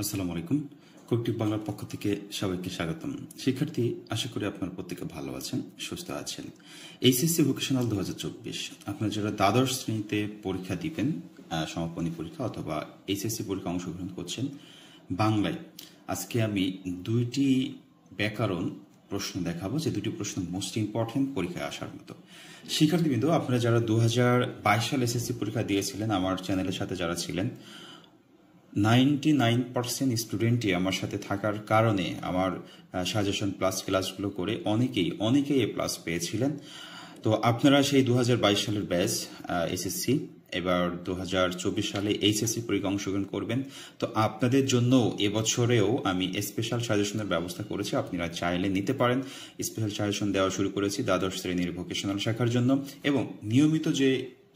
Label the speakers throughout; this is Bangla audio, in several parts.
Speaker 1: আসসালামু আলাইকুম। কৌটিক বাংলার পক্ষ থেকে সবাইকে স্বাগতম। শিক্ষার্থী, আশা করি আপনার প্রত্যেকে ভালো আছেন, সুস্থ আছেন। এইচএসসি ভোকেশনাল 2024 আপনারা যারা দ্বাদশ শ্রেণীতে পরীক্ষা দিবেন, সমাপনী পরীক্ষা অথবা এইচএসসি পরীক্ষা অংশগ্রহণ করছেন বাংলায়, আজকে আমি দুইটি ব্যাকরণ প্রশ্ন দেখাবো, যে দুটি প্রশ্ন মোস্ট ইম্পর্টেন্ট পরীক্ষায় আসার মতো। শিক্ষার্থীবৃন্দ, আপনারা যারা 2022 সাল এসএসসি পরীক্ষা দিয়েছিলেন, আমার চ্যানেলের সাথে যারা ছিলেন, 99% স্টুডেন্টই আমার সাথে থাকার কারণে আমার সাজেশন প্লাস ক্লাসগুলো করে অনেকেই এ প্লাস পেয়েছিলেন। তো আপনারা সেই 2022 সালের ব্যাচ এসএসসি, এবার 2024 সালে এইচএসসি পরীক্ষা অংশগ্রহণ করবেন। তো আপনাদের জন্য এবছরেও আমি স্পেশাল সাজেশনের ব্যবস্থা করেছি, আপনারা চাইলে নিতে পারেন। স্পেশাল সাজেশন দেওয়া শুরু করেছি দ্বাদশ শ্রেণীর ভোকেশনাল শাখার জন্য, এবং নিয়মিত যে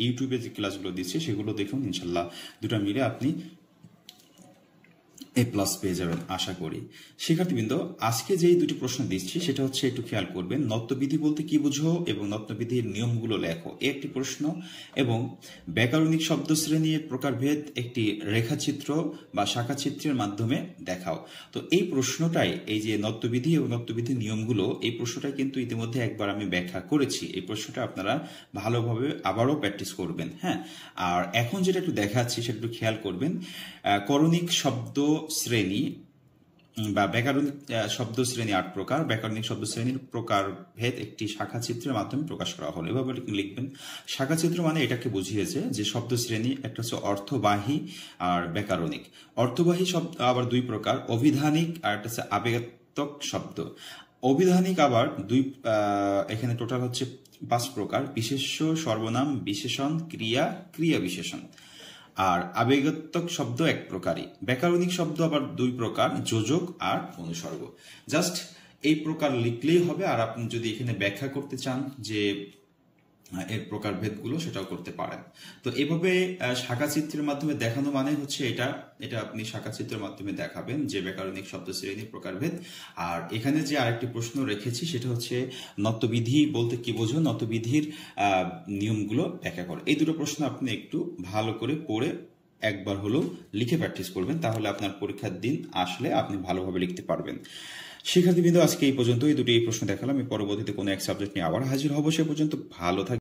Speaker 1: ইউটিউবে যে ক্লাসগুলো দিচ্ছি সেগুলো দেখুন, ইনশাল্লাহ দুটো মিলে আপনি এ প্লাস পেয়ে যাবেন আশা করি। শিক্ষার্থীবৃন্দ, আজকে যেই দুটি প্রশ্ন দিচ্ছি সেটা হচ্ছে, একটু খেয়াল করবেন, নত্যবিধি বলতে কি বুঝো এবং নত্যবিধির নিয়মগুলো লেখো, একটি প্রশ্ন, এবং ব্যাকরণিক শব্দ শ্রেণীর প্রকারভেদ একটি রেখাচিত্র বা শাখাচিত্রের মাধ্যমে দেখাও। তো এই প্রশ্নটাই, এই যে নত্যবিধি এবং নত্যবিধির নিয়মগুলো, এই প্রশ্নটাই কিন্তু ইতিমধ্যে একবার আমি ব্যাখ্যা করেছি। এই প্রশ্নটা আপনারা ভালোভাবে আবারও প্র্যাকটিস করবেন। হ্যাঁ, আর এখন যেটা একটু দেখাচ্ছি সেটা একটু খেয়াল করবেন। করণিক শব্দ শ্রেণী বা ব্যাকরণিক শব্দ শ্রেণী 8 প্রকার, ব্যাকরণিক শব্দ শ্রেণীর প্রকারভেদ একটি শাখাচিত্রের মাধ্যমে প্রকাশ করা হলো। এভাবে লিখবেন। শাখাচিত্র মানে এটাকে বুঝিয়েছে যে শব্দ শ্রেণী, একটা হচ্ছে অর্থবাহী আর ব্যাকরণিক। অর্থবাহী শব্দ আবার দুই প্রকার, অভিধানিক আর একটা হচ্ছে আবেগাত্মক শব্দ। অভিধানিক আবার এখানে টোটাল হচ্ছে 5 প্রকার, বিশেষ্য, সর্বনাম, বিশেষণ, ক্রিয়া, ক্রিয়া বিশেষণ। আর আবেগাত্মক শব্দ এক প্রকারই। ব্যাকরণিক শব্দ আবার 2 প্রকার, যোজক আর অনুসর্গ। জাস্ট এই প্রকার লিখলেই হবে। আর আপনি যদি এখানে ব্যাখ্যা করতে চান যে এর প্রকারভেদগুলো, সেটাও করতে পারেন। তো এভাবে শাখাচিত্রের মাধ্যমে দেখানো মানে হচ্ছে এটা আপনি শাখাচিত্রের মাধ্যমে দেখাবেন যে ব্যাকরণিক শব্দ শ্রেণীর প্রকারভেদ। আর এখানে যে আরেকটি প্রশ্ন রেখেছি সেটা হচ্ছে, নত্যবিধি বলতে কি বোঝো, নত্যবিধির নিয়মগুলো ব্যাখ্যা করো। এই দুটো প্রশ্ন আপনি একটু ভালো করে পড়ে একবার হলেও লিখে প্র্যাকটিস করবেন, তাহলে আপনার পরীক্ষার দিন আসলে আপনি ভালোভাবে লিখতে পারবেন। শিক্ষার্থীবৃন্দ, আজকে এই পর্যন্ত এই দুটি প্রশ্ন দেখালাম। আমি পরবর্তীতে কোনো এক সাবজেক্ট নিয়ে আবার হাজির হব। সে পর্যন্ত ভালো থাকবেন।